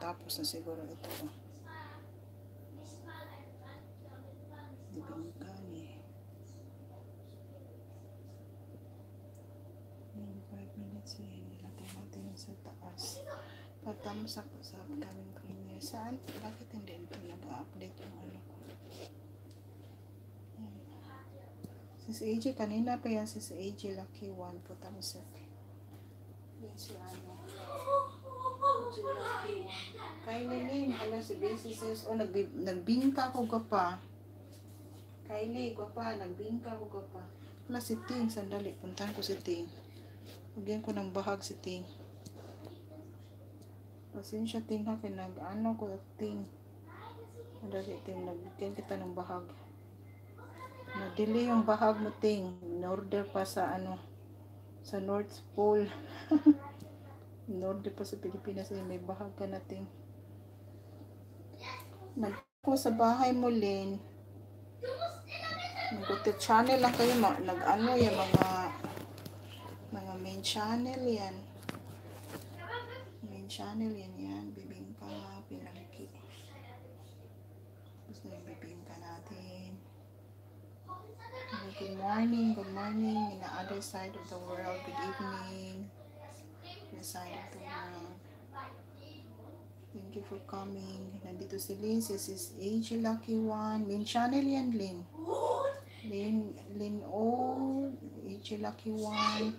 Matatapos na siguro ito. Bibingka eh. 5 minutes eh. Nilagay natin sa taas. Patapos ako sa upcoming premiere. Saan? Bakit hindi ito nag-update yung ano ko? Sis AJ, kanina pa yan sis AJ Lucky 1 po tapos yan si ano Kylie, hala si Bessie says, oh nagbingka ko ka pa. Kylie, ko pa, nagbingka ko ka pa. Hala si Ting, sandali, puntahan ko si Ting. Lagyan ko ng bahag si Ting. Pasensya Ting ha, pinag-ano ko Ting. Sandali Ting, nagbigyan kita ng bahag. Na-delay yung bahag mo Ting. In-order pa sa ano, sa North Pole. In-order pa sa Pilipinas, may bahag ka na Ting. Nagko sa bahay mo Lynn. Nag-YouTube channel lang kayo, nag-ano yung mga main channel yan. Main channel yan, bibingka, pinalaki. Tapos na yung bibingka natin. Good morning in the other side of the world. Good evening, the side of the world. Thank you for coming. Nandito si Lynn, si Sis AJ Lucky 1. Main channel yan, Lynn. Lynn O, AJ Lucky 1.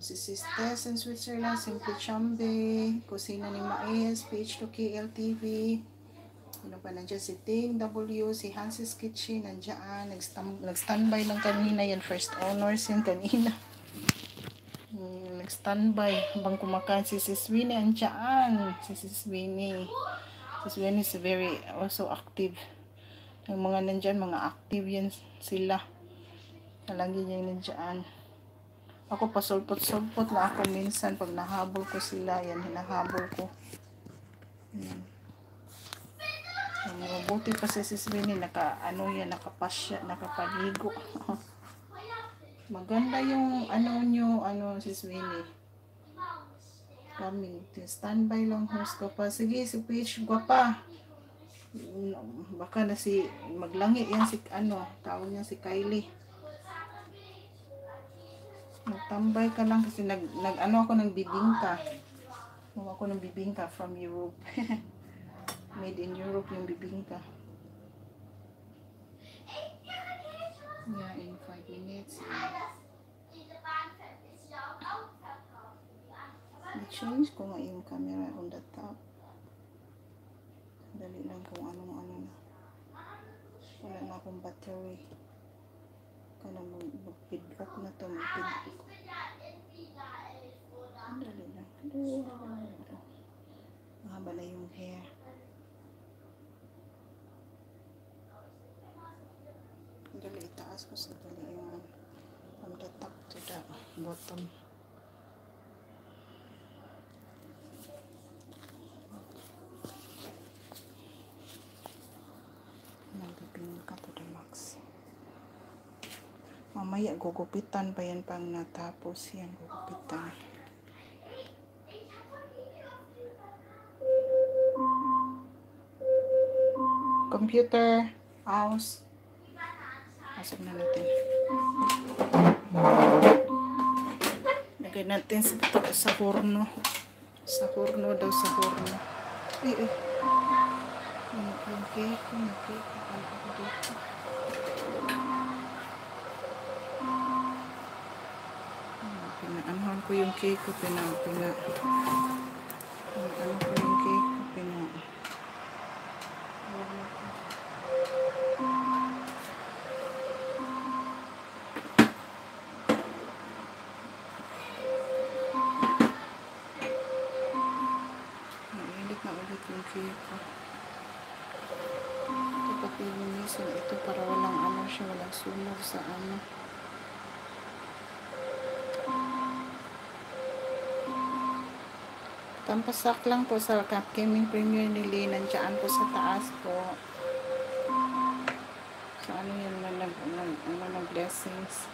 Si Sis Tess in Switzerland, Simply Chambe, Kusina ni Maes, PH2KL TV. Ano pa nandiyan si Ting W, si Hansis Kitchen, nandiyan. Nag-standby lang kanina yan. First honors yan kanina. Nag-standby habang kumakain si Sis Winnie, nandiyan. Si Sis Winnie. Sis Winnie is very also active. Yung mga nandiyan, mga active yan sila. Talagi yan nandiyan. Ako pasulpot-sulpot lang ako minsan pag nahabol ko sila. Yan, hinahabol ko. Yan. Mabuti pa si Sis Winnie, nakapasya, nakapaligo. Maganda yung Sis Winnie. Kami, standby lang host ko pa. Sige, si Peach, pa. Baka na maglangi yan si tawag niya si Kylie. Nagtambay ka lang kasi ako ng bibingka. Ako ng bibingka from Europe. Made in Europe yung bibingka. Yeah, in 5 minutes. I-change ko nga yung camera on the top. Dali lang kung ano-ano na. Wala na akong battery. Kaya mag-feed off na to. Mag-feed off. Dali lang. Mahaba na yung hair. Dali, itaas ko sa dali yung from the top to the bottom. Nagbibingka to the max. Mamaya gugupitan pa yan pang natapos yan. Gugupitan. Computer, house. Pasok na natin. Lagay natin sa horno. Sa horno daw, sa horno. Ay. Yung cake. Pinaanahan ko yung cake ko. Pinaano ko yung cake ko. Yung cake ko. Dapat ilinisin ito para walang walang sunog sa Tampasak lang po sa upcoming premiere ni Lee. Nandiyan po sa taas po. So yun na blessings.